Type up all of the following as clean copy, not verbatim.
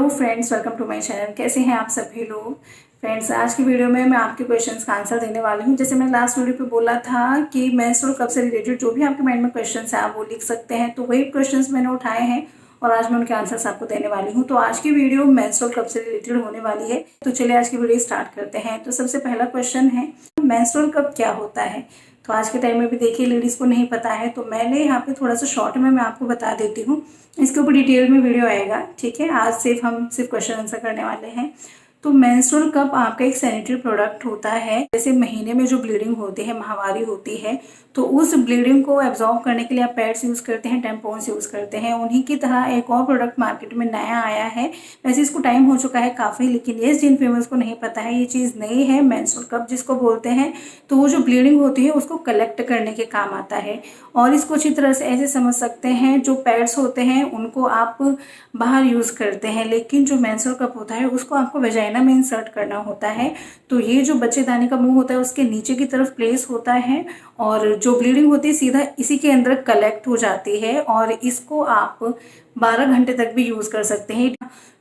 Hello friends, welcome to my channel. कैसे हैं आप सभी लोग। फ्रेंड्स, आज की वीडियो में मैं आपके क्वेश्चंस का आंसर देने वाली हूं। जैसे मैं लास्ट वीडियो पे बोला था कि मेंस्ट्रुअल कप से रिलेटेड जो भी आपके माइंड में क्वेश्चंस है आप वो लिख सकते हैं, तो वही क्वेश्चंस मैंने उठाए हैं और आज मैं उनके आंसर्स आपको देने वाली हूँ। तो आज की वीडियो मेंस्ट्रुअल कप से रिलेटेड होने वाली है। तो चलिए आज की वीडियो स्टार्ट करते हैं। तो सबसे पहला क्वेश्चन है, मेंस्ट्रुअल कप क्या होता है। तो आज के टाइम में भी देखिए लेडीज़ को नहीं पता है, तो मैंने यहाँ पे थोड़ा सा शॉर्ट में मैं आपको बता देती हूँ। इसके ऊपर डिटेल में वीडियो आएगा, ठीक है। आज हम सिर्फ क्वेश्चन आंसर करने वाले हैं। तो मेंस्ट्रुअल कप आपका एक सैनिटरी प्रोडक्ट होता है। जैसे महीने में जो ब्लीडिंग होती है, माहवारी होती है, तो उस ब्लीडिंग को एब्जॉर्ब करने के लिए आप पैड्स यूज़ करते हैं, टेम्पोन्स यूज़ करते हैं। उन्हीं की तरह एक और प्रोडक्ट मार्केट में नया आया है। वैसे इसको टाइम हो चुका है काफ़ी, लेकिन ये जिन फीमेल्स को नहीं पता है ये चीज़ नई है। मेंस्ट्रुअल कप जिसको बोलते हैं, तो वो जो ब्लीडिंग होती है उसको कलेक्ट करने के काम आता है। और इसको अच्छी तरह से ऐसे समझ सकते हैं, जो पैड्स होते हैं उनको आप बाहर यूज़ करते हैं, लेकिन जो मेंस्ट्रुअल कप होता है उसको आपको वेजाइना में इंसर्ट करना होता है। तो ये जो बच्चेदानी का मुंह होता है उसके नीचे की तरफ प्लेस होता है और जो ब्लीडिंग होती है सीधा इसी के अंदर कलेक्ट हो जाती है और इसको आप 12 घंटे तक भी यूज़ कर सकते हैं।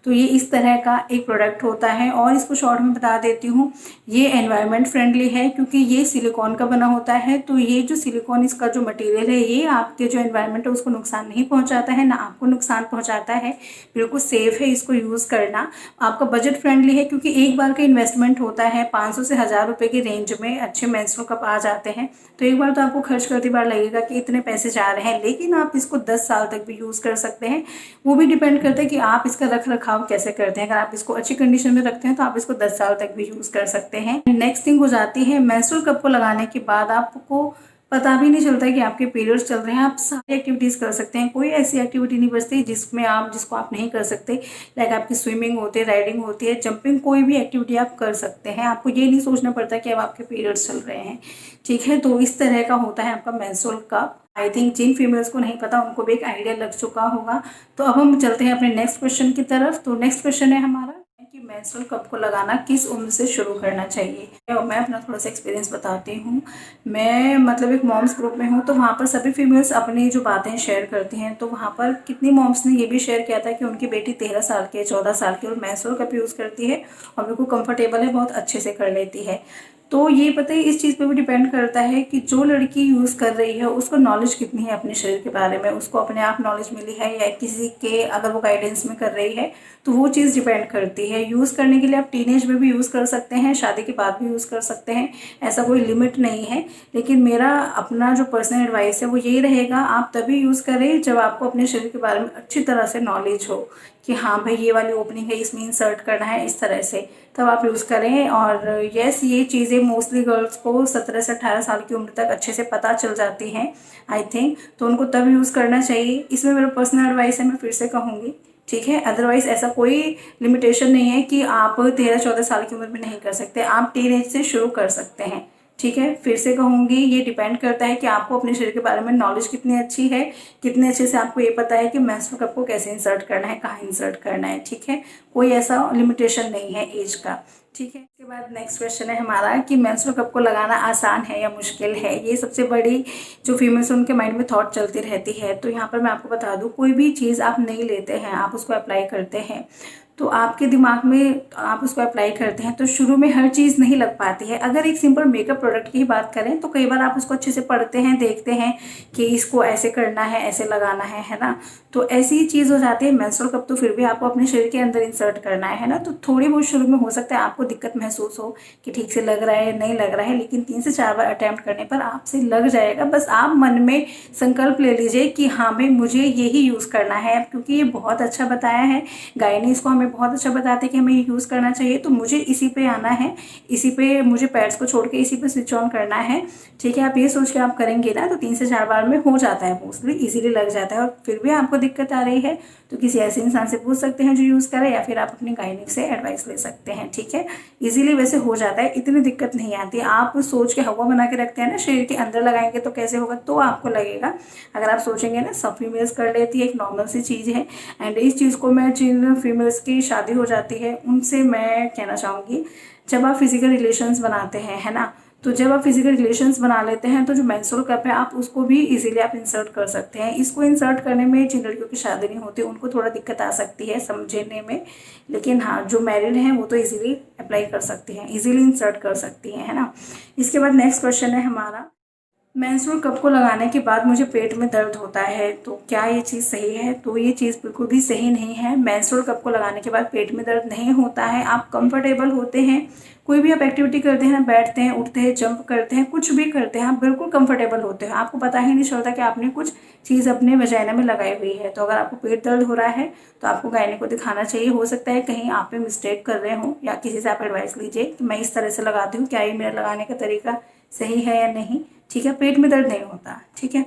तो ये इस तरह का एक प्रोडक्ट होता है और इसको शॉर्ट में बता देती हूँ। ये एनवायरनमेंट फ्रेंडली है क्योंकि ये सिलिकॉन का बना होता है। तो ये जो सिलिकॉन इसका जो मटेरियल है ये आपके जो एनवायरनमेंट है उसको नुकसान नहीं पहुँचाता है, ना आपको नुकसान पहुँचाता है। बिल्कुल सेफ़ है इसको यूज़ करना। आपका बजट फ्रेंडली है क्योंकि एक बार का इन्वेस्टमेंट होता है 500 से 1000 रुपये की रेंज में अच्छे मेंस्ट्रुअल कप आ जाते हैं। तो एक बार तो आपको खर्च करते बार लगेगा कि इतने पैसे जा रहे हैं, लेकिन आप इसको 10 साल तक भी यूज़ कर सकते हैं। वो भी डिपेंड करता है कि आप इसका रख रखाव कैसे करते हैं। अगर आप इसको अच्छी कंडीशन में रखते हैं तो आप इसको 10 साल तक भी यूज़ कर सकते हैं। नेक्स्ट थिंग हो जाती है, मेंस्ट्रुअल कप को लगाने के बाद आपको पता भी नहीं चलता है कि आपके पीरियड्स चल रहे हैं। आप सारी एक्टिविटीज़ कर सकते हैं, कोई ऐसी एक्टिविटी नहीं बचती जिसको आप नहीं कर सकते। लाइक आपकी स्विमिंग होती है, राइडिंग होती है, जंपिंग, कोई भी एक्टिविटी आप कर सकते हैं। आपको ये नहीं सोचना पड़ता कि अब आपके पीरियड्स चल रहे हैं, ठीक है। तो इस तरह का होता है आपका मेंस्ट्रुअल कप। आई थिंक जिन फीमेल्स को नहीं पता उनको भी एक आइडिया लग चुका होगा। तो अब हम चलते हैं अपने नेक्स्ट क्वेश्चन की तरफ। तो नेक्स्ट क्वेश्चन है हमारा कि मेंस्ट्रुअल कप को लगाना किस उम्र से शुरू करना चाहिए। और मैं अपना थोड़ा सा एक्सपीरियंस बताती हूँ। मैं मतलब एक मॉम्स ग्रुप में हूँ, तो वहाँ पर सभी फीमेल्स अपनी जो बातें शेयर करती हैं। तो वहाँ पर कितनी मॉम्स ने ये भी शेयर किया था कि उनकी बेटी 13 साल की है, 14 साल की, और मेंस्ट्रुअल कप यूज़ करती है और बिल्कुल कंफर्टेबल है, बहुत अच्छे से कर लेती है। तो ये पता है इस चीज़ पे भी डिपेंड करता है कि जो लड़की यूज़ कर रही है उसको नॉलेज कितनी है अपने शरीर के बारे में, उसको अपने आप नॉलेज मिली है या किसी के अगर वो गाइडेंस में कर रही है, तो वो चीज़ डिपेंड करती है। यूज़ करने के लिए आप टीनेज में भी यूज़ कर सकते हैं, शादी के बाद भी यूज़ कर सकते हैं, ऐसा कोई लिमिट नहीं है। लेकिन मेरा अपना जो पर्सनल एडवाइस है वो यही रहेगा, आप तभी यूज़ करें जब आपको अपने शरीर के बारे में अच्छी तरह से नॉलेज हो कि हाँ भाई ये वाली ओपनिंग है, इसमें इंसर्ट करना है, इस तरह से, तब आप यूज़ करें। और यस, ये चीज़ें मोस्टली गर्ल्स को 17 से 18 साल की उम्र तक अच्छे से पता चल जाती हैं आई थिंक, तो उनको तब यूज़ करना चाहिए। इसमें मेरा पर्सनल एडवाइस है, मैं फिर से कहूँगी, ठीक है। अदरवाइज ऐसा कोई लिमिटेशन नहीं है कि आप 13-14 साल की उम्र में नहीं कर सकते, आप टीन एज से शुरू कर सकते हैं, ठीक है। फिर से कहूँगी, ये डिपेंड करता है कि आपको अपने शरीर के बारे में नॉलेज कितनी अच्छी है, कितने अच्छे से आपको ये पता है कि मेंस्ट्रुअल कप को कैसे इंसर्ट करना है, कहाँ इंसर्ट करना है, ठीक है। कोई ऐसा लिमिटेशन नहीं है एज का, ठीक है। इसके बाद नेक्स्ट क्वेश्चन है हमारा कि मेंस्ट्रुअल कप को लगाना आसान है या मुश्किल है। ये सबसे बड़ी जो फीमेल्स उनके माइंड में थॉट चलती रहती है। तो यहाँ पर मैं आपको बता दूँ, कोई भी चीज़ आप नहीं लेते हैं, आप उसको अप्लाई करते हैं, तो आपके दिमाग में आप उसको अप्लाई करते हैं तो शुरू में हर चीज़ नहीं लग पाती है। अगर एक सिंपल मेकअप प्रोडक्ट की ही बात करें तो कई बार आप उसको अच्छे से पढ़ते हैं, देखते हैं कि इसको ऐसे करना है, ऐसे लगाना है ना। तो ऐसी ही चीज़ हो जाती है। मेंस्ट्रुअल कप तो फिर भी आपको अपने शरीर के अंदर इंसर्ट करना है ना, तो थोड़ी बहुत शुरू में हो सकता है आपको दिक्कत महसूस हो कि ठीक से लग रहा है, नहीं लग रहा है, लेकिन 3 से 4 बार अटैम्प्ट करने पर आपसे लग जाएगा। बस आप मन में संकल्प ले लीजिए कि हाँ भाई मुझे यही यूज़ करना है, क्योंकि ये बहुत अच्छा बताया है गाय ने, इसको हमें बहुत अच्छा बताते हैं कि हमें ये यूज़ करना चाहिए। तो मुझे इसी पे आना है, इसी पे मुझे पैड्स को छोड़ के इसी पे स्विच ऑन करना है, ठीक है। आप ये सोच के आप करेंगे ना तो 3 से 4 बार में हो जाता है, मोस्टली इजीली लग जाता है। और फिर भी आपको दिक्कत आ रही है तो किसी ऐसे इंसान से पूछ सकते हैं जो यूज़ करे, या फिर आप अपनी गायनिक से एडवाइस ले सकते हैं, ठीक है। इजीली वैसे हो जाता है, इतनी दिक्कत नहीं आती। आप सोच के हवा बना के रखते हैं ना, शरीर के अंदर लगाएंगे तो कैसे होगा, तो आपको लगेगा। अगर आप सोचेंगे ना सब फीमेल्स कर लेती है, एक नॉर्मल सी चीज़ है। एंड इस चीज़ को मैं जिन फीमेल्स की शादी हो जाती है उनसे मैं कहना चाहूँगी, जब आप फिजिकल रिलेशंस बनाते हैं, है ना, तो जब आप फिजिकल रिलेशंस बना लेते हैं तो जो मेंस्ट्रुअल कप है आप उसको भी इजीली आप इंसर्ट कर सकते हैं। इसको इंसर्ट करने में जिन लड़कियों की शादी नहीं होती उनको थोड़ा दिक्कत आ सकती है समझने में, लेकिन हाँ जो मैरिड हैं वो तो इजीली अप्लाई कर सकती हैं, इजीली इंसर्ट कर सकती हैं, है ना। इसके बाद नेक्स्ट क्वेश्चन है हमारा, मेंस्ट्रुअल कप को लगाने के बाद मुझे पेट में दर्द होता है, तो क्या ये चीज़ सही है? तो ये चीज़ बिल्कुल भी सही नहीं है। मेंस्ट्रुअल कप को लगाने के बाद पेट में दर्द नहीं होता है, आप कंफर्टेबल होते हैं, कोई भी आप एक्टिविटी करते हैं, बैठते हैं, उठते हैं, जंप करते हैं, कुछ भी करते हैं, आप बिल्कुल कंफर्टेबल होते हैं, आपको पता ही नहीं चलता कि आपने कुछ चीज़ अपने वजाइना में लगाई हुई है। तो अगर आपको पेट दर्द हो रहा है तो आपको गायने को दिखाना चाहिए। हो सकता है कहीं आप पे मिस्टेक कर रहे हो या किसी से आप एडवाइस लीजिए कि मैं इस तरह से लगाती हूँ, क्या ये मेरा लगाने का तरीका सही है या नहीं, ठीक है। पेट में दर्द नहीं होता, ठीक है।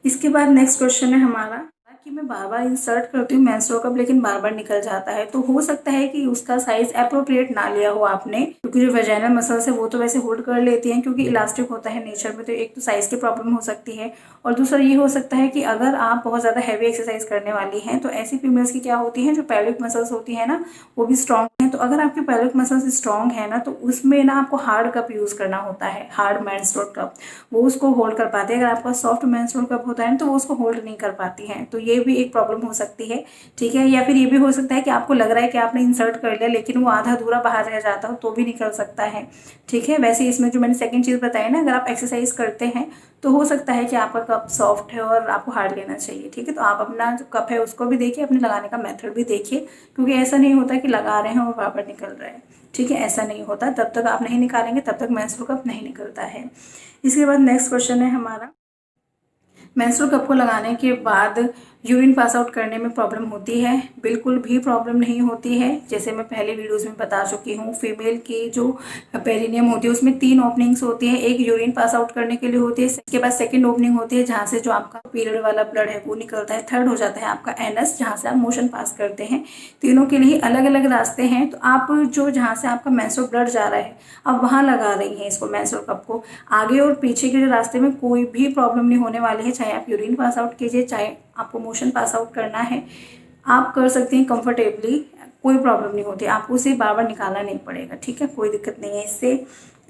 इसके बाद नेक्स्ट क्वेश्चन है हमारा कि मैं बार बार इंसर्ट करती हूँ मेंस्ट्रुअल कप लेकिन बार बार निकल जाता है, तो हो सकता है कि उसका साइज अप्रोप्रिएट ना लिया हो आपने, क्योंकि जो वेजाइनल मसल्स है वो तो वैसे होल्ड कर लेती हैं क्योंकि इलास्टिक होता है नेचर में, तो एक तो साइज की प्रॉब्लम हो सकती है और दूसरा ये हो सकता है कि अगर आप बहुत ज़्यादा हैवी एक्सरसाइज करने वाली हैं तो ऐसी फीमेल्स की क्या होती हैं, जो पेल्विक मसल्स होती है ना वो भी स्ट्रॉन्ग है। तो अगर आपके पेल्विक मसल्स स्ट्रॉन्ग है ना तो उसमें ना आपको हार्ड कप यूज़ करना होता है, हार्ड मेंस्ट्रुअल कप, वो उसको होल्ड कर पाते हैं। अगर आपका सॉफ्ट मेंस्ट्रुअल कप होता है तो वो उसको होल्ड नहीं कर पाती है, तो ये भी एक प्रॉब्लम हो सकती है, ठीक है। या फिर ये भी हो सकता है कि आपको लग रहा है कि आपने इंसर्ट कर लिया लेकिन वो आधा अधूरा बाहर रह जाता हो तो भी निकल सकता है, ठीक है। वैसे इसमें जो मैंने सेकंड चीज़ बताई ना, अगर आप एक्सरसाइज करते हैं तो हो सकता है कि आपका कप सॉफ्ट है और आपको हार्ड लेना चाहिए, ठीक है। तो आप अपना जो कप है उसको भी देखिए, अपने लगाने का मेथड भी देखिए, क्योंकि ऐसा नहीं होता कि लगा रहे हैं और बार निकल रहा है, ठीक है, ऐसा नहीं होता। तब तक आप नहीं निकालेंगे तब तक मेंस्ट्रुअल कप नहीं निकलता है। इसके बाद नेक्स्ट क्वेश्चन है हमारा, मेंस्ट्रुअल कप को लगाने के बाद यूरिन पास आउट करने में प्रॉब्लम होती है? बिल्कुल भी प्रॉब्लम नहीं होती है। जैसे मैं पहले वीडियोस में बता चुकी हूँ, फीमेल की जो पेरिनियम होती है उसमें 3 ओपनिंग्स होती है, एक यूरिन पास आउट करने के लिए होती है, इसके बाद सेकंड ओपनिंग होती है जहाँ से जो आपका पीरियड वाला ब्लड है वो निकलता है, थर्ड हो जाता है आपका एनस जहाँ से आप मोशन पास करते हैं। तीनों के लिए अलग अलग रास्ते हैं, तो आप जो जहाँ से आपका मेंस्ट्रुअल ब्लड जा रहा है आप वहाँ लगा रही हैं इसको, मेंस्ट्रुअल कप को। आगे और पीछे के जो रास्ते में कोई भी प्रॉब्लम नहीं होने वाली है, चाहे आप यूरिन पास आउट कीजिए चाहे आपको मोशन पास आउट करना है, आप कर सकती हैं कंफर्टेबली, कोई प्रॉब्लम नहीं होती, आपको उसे बार बार निकालना नहीं पड़ेगा, ठीक है, कोई दिक्कत नहीं है इससे।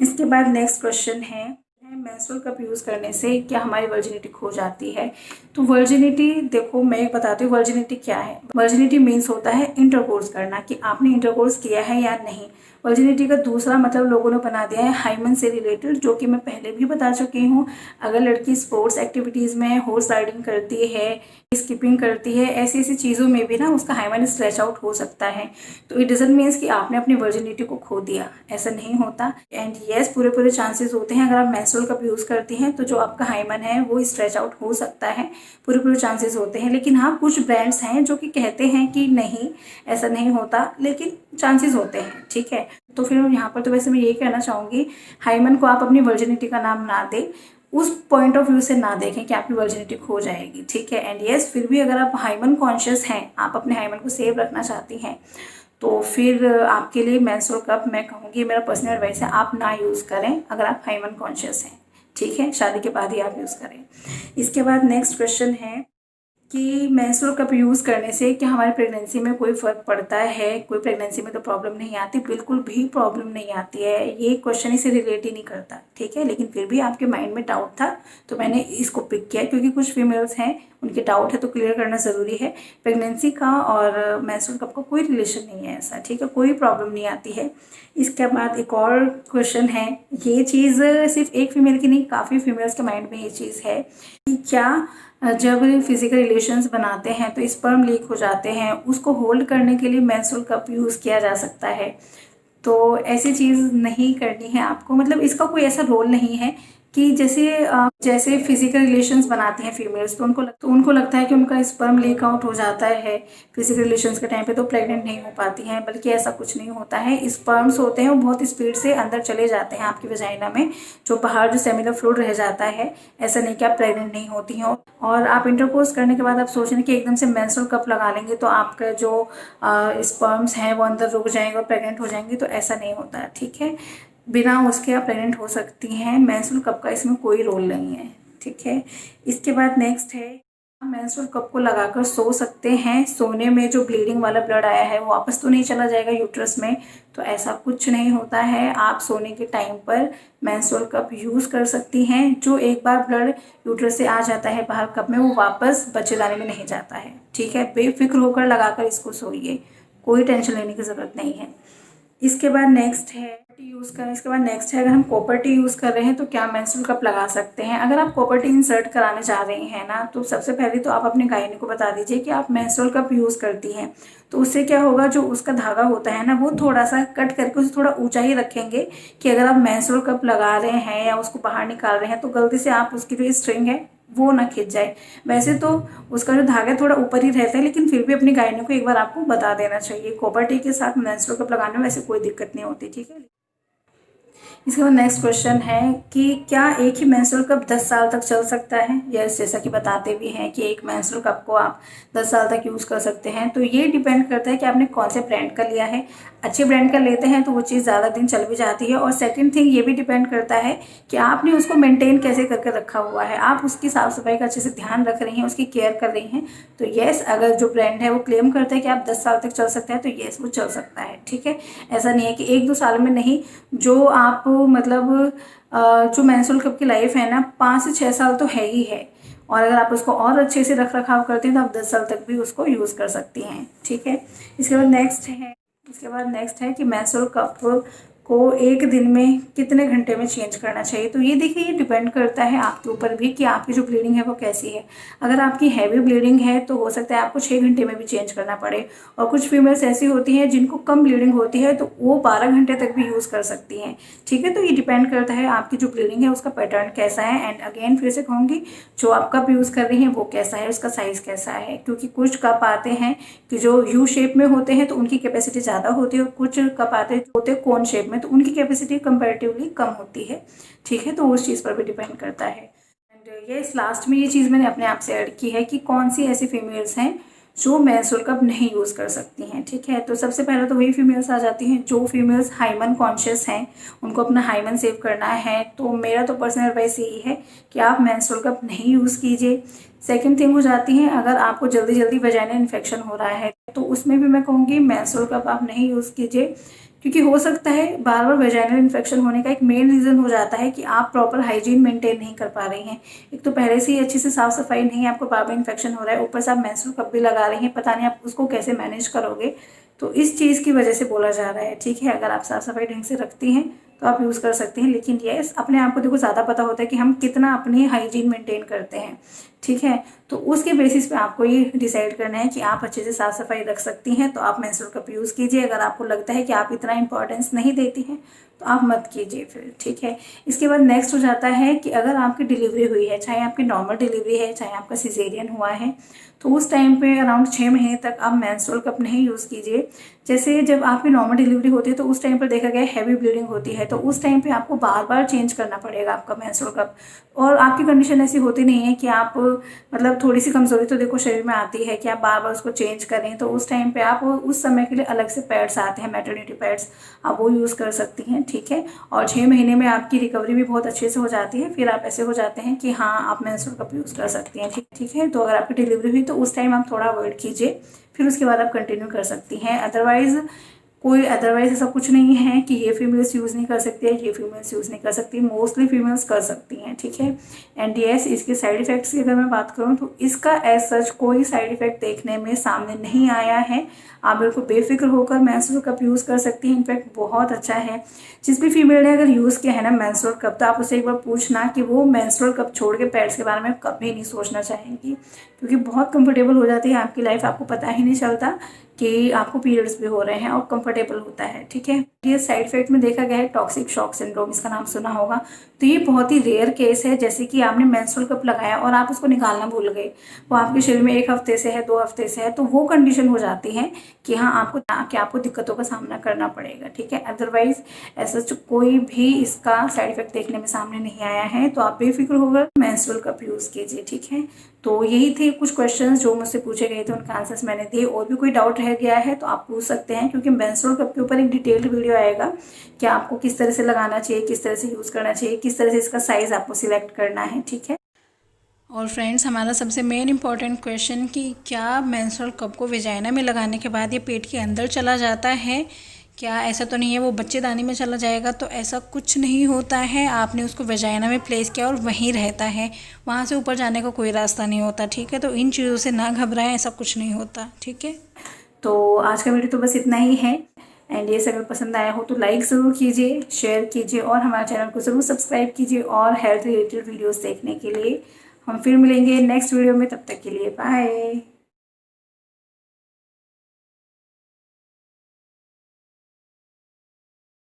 इसके बाद नेक्स्ट क्वेश्चन है, मेंस्ट्रुअल कप यूज़ करने से क्या हमारी वर्जिनिटी खो जाती है? तो वर्जिनिटी, देखो मैं एक बताती हूँ वर्जिनिटी क्या है। वर्जिनिटी मीन्स होता है इंटरकोर्स करना, कि आपने इंटरकोर्स किया है या नहीं। वर्जिनिटी का दूसरा मतलब लोगों ने बना दिया है हाइमन से रिलेटेड, जो कि मैं पहले भी बता चुकी हूँ। अगर लड़की स्पोर्ट्स एक्टिविटीज़ में हॉर्स राइडिंग करती है, स्किपिंग करती है, ऐसी ऐसी चीज़ों में भी ना उसका हाइमन स्ट्रेच आउट हो सकता है। तो इट डजंट मीन्स कि आपने अपनी वर्जिनिटी को खो दिया, ऐसा नहीं होता। एंड यस, पूरे चांसेस होते हैं, अगर आप मेंस्ट्रुअल कप यूज़ करती हैं तो जो आपका हाइमन है वो स्ट्रेच आउट हो सकता है, पूरे चांसेस होते हैं। लेकिन हाँ, कुछ ब्रांड्स हैं जो कि कहते हैं कि नहीं ऐसा नहीं होता, लेकिन चांसेस होते हैं, ठीक है। तो फिर यहाँ पर तो वैसे मैं यही कहना चाहूँगी, हाइमन को आप अपनी वर्जिनिटी का नाम ना दें, उस पॉइंट ऑफ व्यू से ना देखें कि आपकी वर्जिनिटी खो जाएगी, ठीक है। एंड यस, फिर भी अगर आप हाइमन कॉन्शियस हैं, आप अपने हाइमन को सेव रखना चाहती हैं, तो फिर आपके लिए मेंस्ट्रुअल कप मैं कहूँगी, मेरा पर्सनल एडवाइस है, आप ना यूज़ करें अगर आप हाइमन कॉन्शियस हैं, ठीक है। शादी के बाद ही आप यूज़ करें। इसके बाद नेक्स्ट क्वेश्चन है कि मेंस्ट्रुअल कप यूज़ करने से क्या हमारी प्रेगनेंसी में कोई फ़र्क पड़ता है? कोई प्रेगनेंसी में तो प्रॉब्लम नहीं आती, बिल्कुल भी प्रॉब्लम नहीं आती है, ये क्वेश्चन इसे रिलेट ही नहीं करता, ठीक है। लेकिन फिर भी आपके माइंड में डाउट था तो मैंने इसको पिक किया, क्योंकि कुछ फीमेल्स हैं उनके डाउट है तो क्लियर करना ज़रूरी है। प्रेगनेंसी का और मेंस्ट्रुअल कप का कोई रिलेशन नहीं है ऐसा, ठीक है, कोई प्रॉब्लम नहीं आती है। इसके बाद एक और क्वेश्चन है, ये चीज़ सिर्फ एक फीमेल की नहीं, काफ़ी फीमेल्स के माइंड में ये चीज़ है कि क्या जब फिजिकल रिलेशंस बनाते हैं तो स्पर्म लीक हो जाते हैं, उसको होल्ड करने के लिए मेंस्ट्रुअल कप यूज़ किया जा सकता है? तो ऐसी चीज़ नहीं करनी है आपको, मतलब इसका कोई ऐसा रोल नहीं है कि जैसे फिजिकल रिलेशंस बनाती हैं फीमेल्स तो उनको लगता है कि उनका स्पर्म लीक आउट हो जाता है फिजिकल रिलेशंस के टाइम पे तो प्रेग्नेंट नहीं हो पाती हैं, बल्कि ऐसा कुछ नहीं होता है। स्पर्म्स होते हैं वो बहुत स्पीड से अंदर चले जाते हैं आपकी वजाइना में, जो बाहर जो सेमिनल फ्लूइड रह जाता है, ऐसा नहीं कि आप प्रेग्नेंट नहीं होती हैं। और आप इंटरकोर्स करने के बाद आप सोच रहे हैं कि एकदम से मेंस्ट्रुअल कप लगा लेंगे तो आपका जो स्पर्म्स हैं वो अंदर रुक जाएंगे और प्रेग्नेंट हो जाएंगी, तो ऐसा नहीं होता, ठीक है। बिना उसके आप प्रेग्नेंट हो सकती हैं, मेंस्ट्रुअल कप का इसमें कोई रोल नहीं है, ठीक है। इसके बाद नेक्स्ट है मेंस्ट्रुअल कप को लगाकर सो सकते हैं। सोने में जो ब्लीडिंग वाला ब्लड आया है वो वापस तो नहीं चला जाएगा यूट्रस में, तो ऐसा कुछ नहीं होता है। आप सोने के टाइम पर मेंस्ट्रुअल कप यूज़ कर सकती हैं। जो एक बार ब्लड यूट्रस से आ जाता है बाहर कप में, वो वापस बच्चेदानी में नहीं जाता है, ठीक है। बेफिक्र होकर लगाकर इसको सोइए, कोई टेंशन लेने की ज़रूरत नहीं है। इसके बाद नेक्स्ट है अगर हम कॉपर टी यूज़ कर रहे हैं तो क्या मेंस्ट्रुअल कप लगा सकते हैं। अगर आप कॉपर टी इंसर्ट कराने जा रहे हैं ना, तो सबसे पहले तो आप अपने गायनी को बता दीजिए कि आप मेंस्ट्रुअल कप यूज़ करती हैं। तो उससे क्या होगा, जो उसका धागा होता है ना, वो थोड़ा सा कट करके उसे थोड़ा ऊंचा ही रखेंगे कि अगर आप मेंस्ट्रुअल कप लगा रहे हैं या उसको बाहर निकाल रहे हैं तो गलती से आप उसकी जो स्ट्रिंग है वो ना खिंच जाए। वैसे तो उसका जो धागा थोड़ा ऊपर ही रहता है, लेकिन फिर भी अपनी गायनी को एक बार आपको बता देना चाहिए। कॉपर टी के साथ मेंस्ट्रुअल कप लगाने में वैसे कोई दिक्कत नहीं होती, ठीक है। इसके बाद नेक्स्ट क्वेश्चन है कि क्या एक ही मेंस्ट्रुअल कप 10 साल तक चल सकता है। यस, जैसा कि बताते भी हैं कि एक मेंस्ट्रुअल कप को आप 10 साल तक यूज़ कर सकते हैं। तो ये डिपेंड करता है कि आपने कौन से ब्रांड का लिया है। अच्छे ब्रांड का लेते हैं तो वो चीज़ ज़्यादा दिन चल भी जाती है। और सेकंड थिंग ये भी डिपेंड करता है कि आपने उसको मेंटेन कैसे करके रखा हुआ है। आप उसकी साफ़ सफाई का अच्छे से ध्यान रख रही हैं, उसकी केयर कर रही हैं। तो येस, अगर जो ब्रांड है वो क्लेम करता है कि आप 10 साल तक चल सकते हैं तो येस, वो चल सकता है, ठीक है। ऐसा नहीं है कि 1-2 साल में नहीं, जो आप मतलब जो मेंस्ट्रुअल कप की लाइफ है ना, 5 से 6 साल तो है ही है। और अगर आप उसको और अच्छे से रख रखाव करते हैं तो आप 10 साल तक भी उसको यूज़ कर सकती हैं, ठीक है। इसके बाद नेक्स्ट है कि मेंस्ट्रुअल कप को एक दिन में कितने घंटे में चेंज करना चाहिए। तो ये देखिए, ये डिपेंड करता है आपके ऊपर भी कि आपकी जो ब्लीडिंग है वो कैसी है। अगर आपकी हैवी ब्लीडिंग है तो हो सकता है आपको 6 घंटे में भी चेंज करना पड़े। और कुछ फीमेल्स ऐसी होती हैं जिनको कम ब्लीडिंग होती है तो वो 12 घंटे तक भी यूज़ कर सकती हैं, ठीक है। तो ये डिपेंड करता है आपकी जो ब्लीडिंग है उसका पैटर्न कैसा है। एंड अगेन फिर से कहूँगी, जो आप कप यूज़ कर रही हैं वो कैसा है, उसका साइज़ कैसा है। क्योंकि कुछ कप आते हैं कि जो यू शेप में होते हैं तो उनकी कैपेसिटी ज़्यादा होती है, और कुछ कप आते होते हैं कोन शेप में तो उनकी कैपेसिटी कंपैरेटिवली कम होती है, ठीक है। तो उस चीज़ पर भी डिपेंड करता है। एंड ये लास्ट में ये चीज़ मैंने अपने आप से ऐड की है कि कौन सी ऐसी फीमेल्स हैं जो मेंस्ट्रुअल कप नहीं यूज़ कर सकती हैं, ठीक है। तो सबसे पहले तो वही फीमेल्स आ जाती हैं जो फीमेल्स हाइमन कॉन्शियस हैं, उनको अपना हाइमन सेव करना है। तो मेरा तो पर्सनल एडवाइस यही है कि आप मेंस्ट्रुअल कप नहीं यूज़ कीजिए। सेकेंड थिंग हो जाती है, अगर आपको जल्दी जल्दी वजाइनल इन्फेक्शन हो रहा है तो उसमें भी मैं कहूँगी मेंस्ट्रुअल कप आप नहीं यूज़ कीजिए। क्योंकि हो सकता है बार बार वेजाइनल इन्फेक्शन होने का एक मेन रीज़न हो जाता है कि आप प्रॉपर हाइजीन मेंटेन नहीं कर पा रही हैं। एक तो पहले से ही अच्छे से साफ सफाई नहीं है, आपको बार बार इन्फेक्शन हो रहा है, ऊपर से आप मेंस्ट्रुअल कप भी लगा रही हैं, पता नहीं आप उसको कैसे मैनेज करोगे। तो इस चीज़ की वजह से बोला जा रहा है, ठीक है। अगर आप साफ सफाई ढंग से रखती हैं तो आप यूज़ कर सकते हैं। लेकिन यस, अपने आप को देखो ज़्यादा पता होता है कि हम कितना अपनी हाइजीन मेंटेन करते हैं, ठीक है। तो उसके बेसिस पे आपको ये डिसाइड करना है कि आप अच्छे से साफ सफाई रख सकती हैं तो आप मेंस्ट्रुअल कप यूज़ कीजिए। अगर आपको लगता है कि आप इतना इंपॉर्टेंस नहीं देती हैं तो आप मत कीजिए फिर, ठीक है। इसके बाद नेक्स्ट हो जाता है कि अगर आपकी डिलीवरी हुई है, चाहे आपकी नॉर्मल डिलीवरी है चाहे आपका सिजेरियन हुआ है, तो उस टाइम पे अराउंड 6 महीने तक आप मेंस्ट्रुअल कप नहीं यूज़ कीजिए। जैसे जब आपकी नॉर्मल डिलीवरी होती है तो उस टाइम पर देखा गया हैवी ब्लीडिंग होती है, तो उस टाइम पे आपको बार बार चेंज करना पड़ेगा आपका मेंस्ट्रुअल कप। और आपकी कंडीशन ऐसी होती नहीं है कि आप मतलब थोड़ी सी कमजोरी तो देखो शरीर में आती है कि आप बार बार उसको चेंज करें, तो उस टाइम पे आप उस समय के लिए अलग से पैड्स आते हैं, मैटरनिटी पैड्स, आप वो यूज़ कर सकती हैं, ठीक है। और 6 महीने में आपकी रिकवरी भी बहुत अच्छे से हो जाती है। फिर आप ऐसे हो जाते हैं कि हाँ, आप मेंस्ट्रुअल कप यूज़ कर सकती हैं, ठीक है। तो अगर आपकी डिलीवरी हुई तो उस टाइम आप थोड़ा अवॉइड कीजिए, फिर उसके बाद आप कंटिन्यू कर सकती हैं। अदरवाइज ऐसा कुछ नहीं है कि ये फीमेल्स यूज़ नहीं कर सकती है, ये फीमेल्स यूज़ नहीं कर सकती, मोस्टली फीमेल्स कर सकती हैं, ठीक है। एंड यस, इसके साइड इफ़ेक्ट्स की अगर मैं बात करूँ तो इसका एज सच कोई साइड इफ़ेक्ट देखने में सामने नहीं आया है। आप बिल्कुल बेफिक्र होकर मेंस्ट्रुअल कप यूज़ कर सकती हैं, इनफैक्ट बहुत अच्छा है। जिस भी फीमेल ने अगर यूज़ किया है ना मेंस्ट्रुअल कप, तो आप उससे एक बार पूछना कि वो मेंस्ट्रुअल कप छोड़ के पैड्स के बारे में कभी नहीं सोचना चाहेंगी, क्योंकि बहुत कंफर्टेबल हो जाती है आपकी लाइफ, आपको पता ही नहीं चलता कि आपको पीरियड्स भी हो रहे हैं और कंफर्टेबल होता है, ठीक है। ये साइड इफेक्ट में देखा गया है टॉक्सिक शॉक सिंड्रोम, इसका नाम सुना होगा। तो ये बहुत ही रेयर केस है, जैसे कि आपने मेंस्ट्रुअल कप लगाया और आप उसको निकालना भूल गए, वो आपके शरीर में 1 हफ्ते से है, 2 हफ्ते से है, तो वो कंडीशन हो जाती है कि हाँ, आपको दिक्कतों का सामना करना पड़ेगा, ठीक है। अदरवाइज ऐसा कोई भी इसका साइड इफेक्ट देखने में सामने नहीं आया है, तो आप बेफिक्र होकर मेंस्ट्रुअल कप यूज़ कीजिए, ठीक है। तो यही थे कुछ क्वेश्चंस जो मुझसे पूछे गए थे, उनका आंसर्स मैंने दिए। और भी कोई डाउट रह गया है तो आप पूछ सकते हैं, क्योंकि मेंस्ट्रुअल कप के ऊपर एक डिटेल्ड वीडियो आएगा कि आपको किस तरह से लगाना चाहिए, किस तरह से यूज़ करना चाहिए, किस तरह से इसका साइज़ आपको सिलेक्ट करना है, ठीक है। और फ्रेंड्स, हमारा सबसे मेन इम्पॉर्टेंट क्वेश्चन कि क्या मेंस्ट्रुअल कप को वेजाइना में लगाने के बाद ये पेट के अंदर चला जाता है? क्या ऐसा तो नहीं है वो बच्चेदानी में चला जाएगा? तो ऐसा कुछ नहीं होता है। आपने उसको वेजाइना में प्लेस किया और वहीं रहता है, वहाँ से ऊपर जाने का कोई रास्ता नहीं होता, ठीक है? तो इन चीज़ों से ना घबराएं, ऐसा कुछ नहीं होता, ठीक है? तो आज का वीडियो तो बस इतना ही है। एंड ये अगर पसंद आया हो तो लाइक ज़रूर कीजिए, शेयर कीजिए और हमारे चैनल को ज़रूर सब्सक्राइब कीजिए और हेल्थ रिलेटेड वीडियोस देखने के लिए। हम फिर मिलेंगे नेक्स्ट वीडियो में, तब तक के लिए बाय।